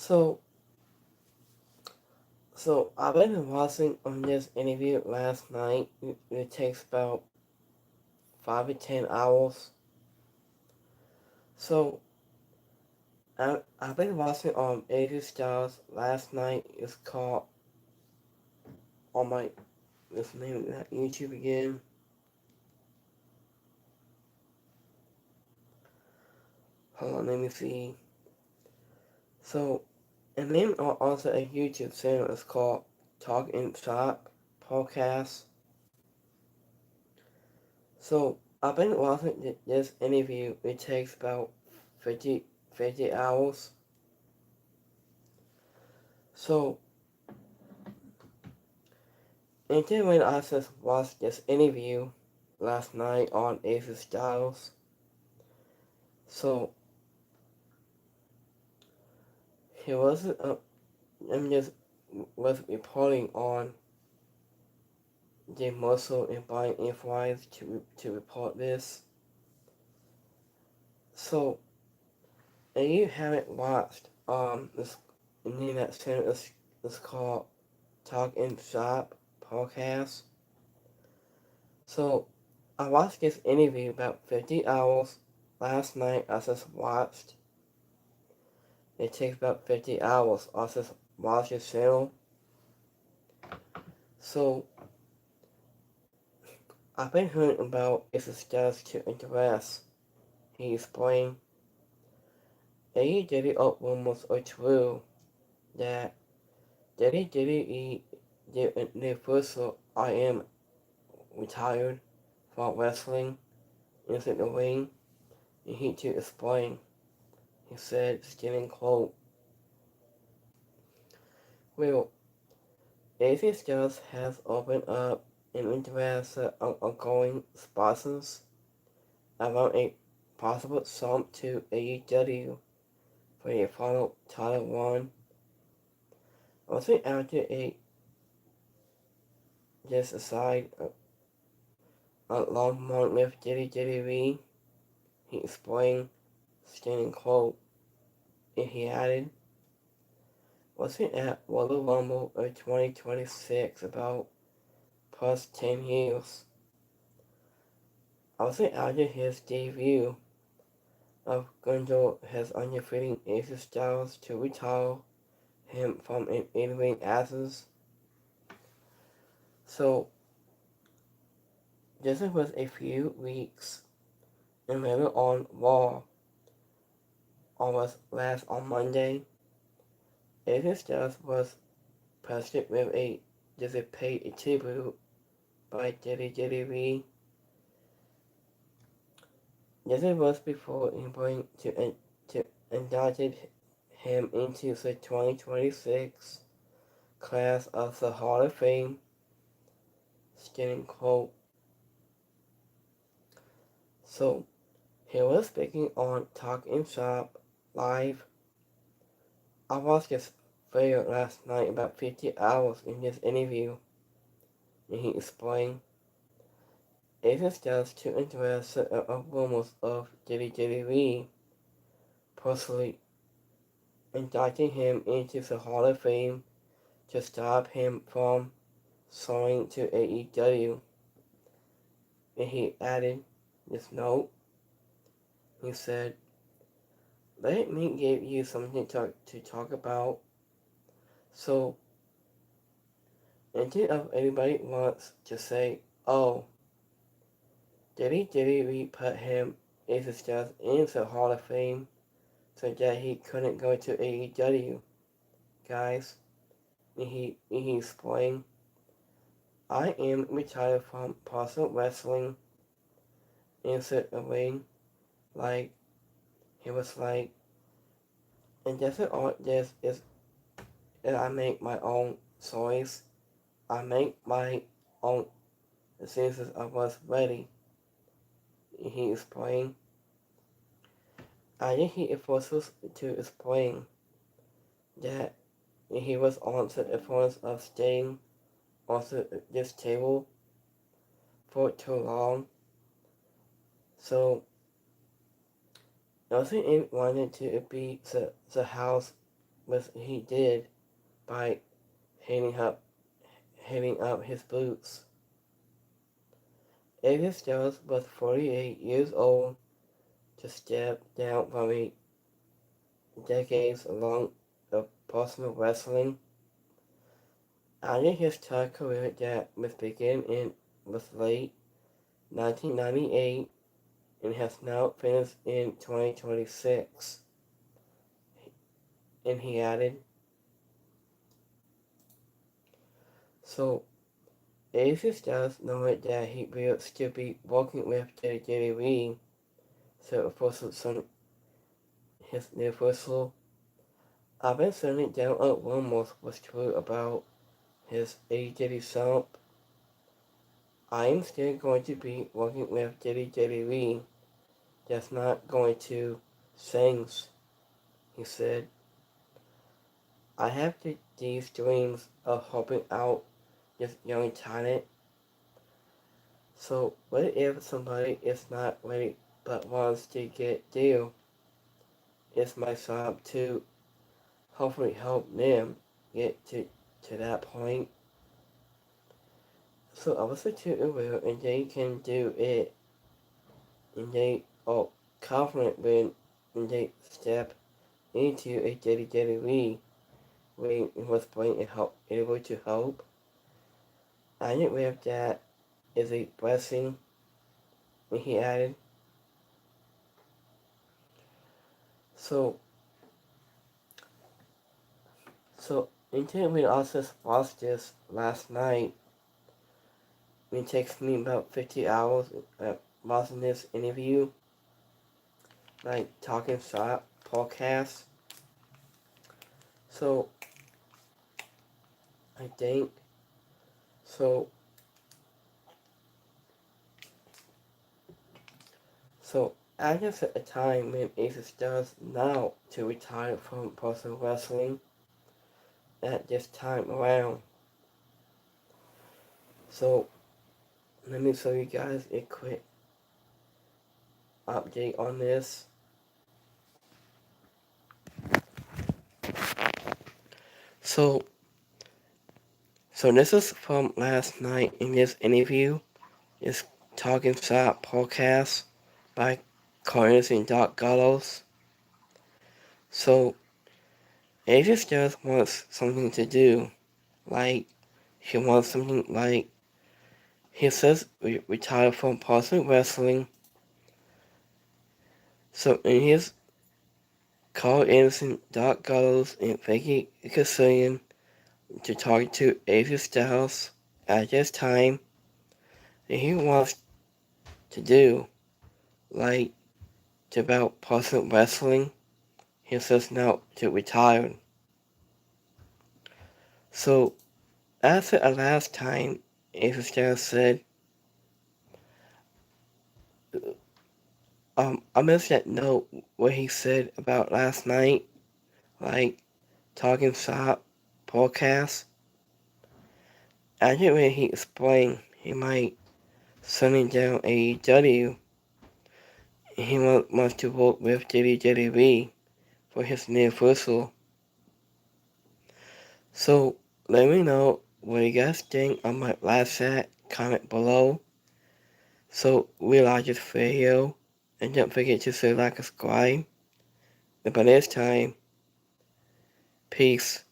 So, so I've been watching on this interview last night. It takes about 5 to 10 hours. So I've been watching on AEW Styles last night. It's called on my this name that YouTube again. Hold on, let me see. So, and then also a YouTube channel. It's called Talk and Shop Podcast. So I've been watching this interview. It takes about 50 hours. So, and then when I just watched this interview last night on Ace Styles, so he wasn't. I'm just was reporting on the muscle and body influence to report this. So, if you haven't watched this, and then that channel is called Talk and Shop Podcast. So, I watched this interview about 50 hours last night. I just watched. It takes about 50 hours. I just watched the channel. So, I've been hearing about its status to interest. He explained, AEW rumors are true that WWE the first I am retired from wrestling into the ring, and he to explain. He said, stating quote, well, AJ Styles has opened up an interest ongoing sponsors about a possible jump to AEW for a final title run. Also after a just aside a long run with WWE, he explained, stating quote, and he added, wasn't at Royal Rumble of 2026 about plus 10 years. Also after his debut of Gunther has undefeated Ace Styles to retire him from an in-ring asses. So this was a few weeks, and later on Raw, last on Monday, Ace Styles was presented with a paid tribute by WWE. This was before he going to inducted him into the 2026 class of the Hall of Fame, stating quote, so he was speaking on Talk and Shop Live. I watched this video last night about 50 hours in this interview, and he explained, it is just too interested of rumors of WWE personally inducting him into the Hall of Fame to stop him from signing to AEW. And he added this note. He said, let me give you something to talk about. So, instead of anybody wants to say, oh, WWE put him as a staff into the Hall of Fame so that he couldn't go to AEW, guys. And he explained, I am retired from professional wrestling into a ring. Like, he was like, and that's all this is that I make my own choice. I make my own decisions. I was ready. He explained. I think he forces to explain that he was on the influence of staying on this table for too long. So, I think it wanted to be the house he did by hanging up his boots. AJ Styles was 48 years old to step down from a decades long of professional wrestling. After his title career that was was late 1998 and has now finished in 2026. And he added, so AJ Styles noted that he will still be working with WWE, so his new whistle. I've been sending down a rumors was true about his AEW sub. I am still going to be working with WWE. That's not going to things, he said. I have these dreams of helping out this young talent. So what if somebody is not ready but wants to get deal? It's my job to hopefully help them get to that point. So I was too aware and they can do it and they are confident when they step into a WWE ring and was playing and able to help. I think with that is a blessing, and he added. So until we also watched this last night, it takes me about 50 hours watching this interview, like talking shop podcast. So I think so. So at this a time when Aces does now to retire from professional wrestling at this time around. So let me show you guys a quick update on this. So this is from last night in this interview. It's Talking Shop podcast by Carnes and Doc Gallows. So Aces just wants something to do. Like he wants something like he says retire from professional wrestling. So in his Carl Anderson, Doc Gallows, and Vicky Casillion to talk to AJ Styles at this time that he wants to do, like about professional wrestling. He says now to retire. So after the last time, AJ Styles said, I missed that note what he said about last night, like talking shop podcast. After when he explained he might sending down AEW, he wants to work with WWE for his new whistle. So let me know what you guys think on my last set. Comment below. So we like this video and don't forget to say like and subscribe. And by this time, peace.